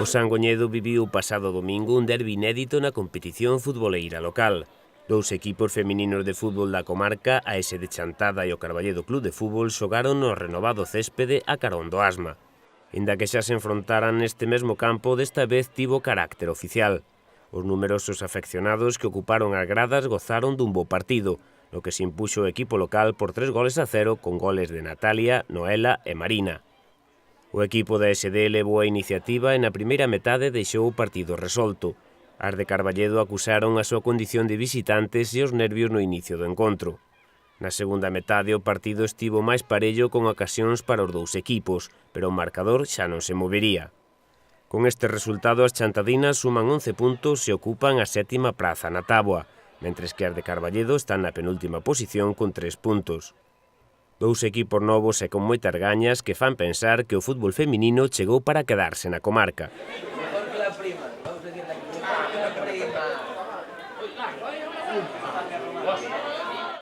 O Sangoñedo viviu o pasado domingo un derbi inédito na competición futboleira local. Dous equipos femininos de fútbol da comarca, a AS de Chantada e o Carballedo Club de Fútbol, xogaron no renovado céspede a carón do Asma. Inda que xa se enfrontaran neste mesmo campo, desta vez tivo carácter oficial. Os numerosos afeccionados que ocuparon as gradas gozaron dun bo partido, no que se impuxo o equipo local por 3-0 con goles de Natalia, Noela e Marina. O equipo da SD levou a iniciativa e na primeira metade deixou o partido resolto. As de Carballedo acusaron a súa condición de visitantes e os nervios no inicio do encontro. Na segunda metade o partido estivo máis parello con ocasións para os dous equipos, pero o marcador xa non se movería. Con este resultado as chantadinas suman 11 puntos e ocupan a sétima praza na táboa, mentres que as de Carballedo están na penúltima posición con 3 puntos. Dous equipos novos e con moitas gañas que fan pensar que o fútbol feminino chegou para quedarse na comarca.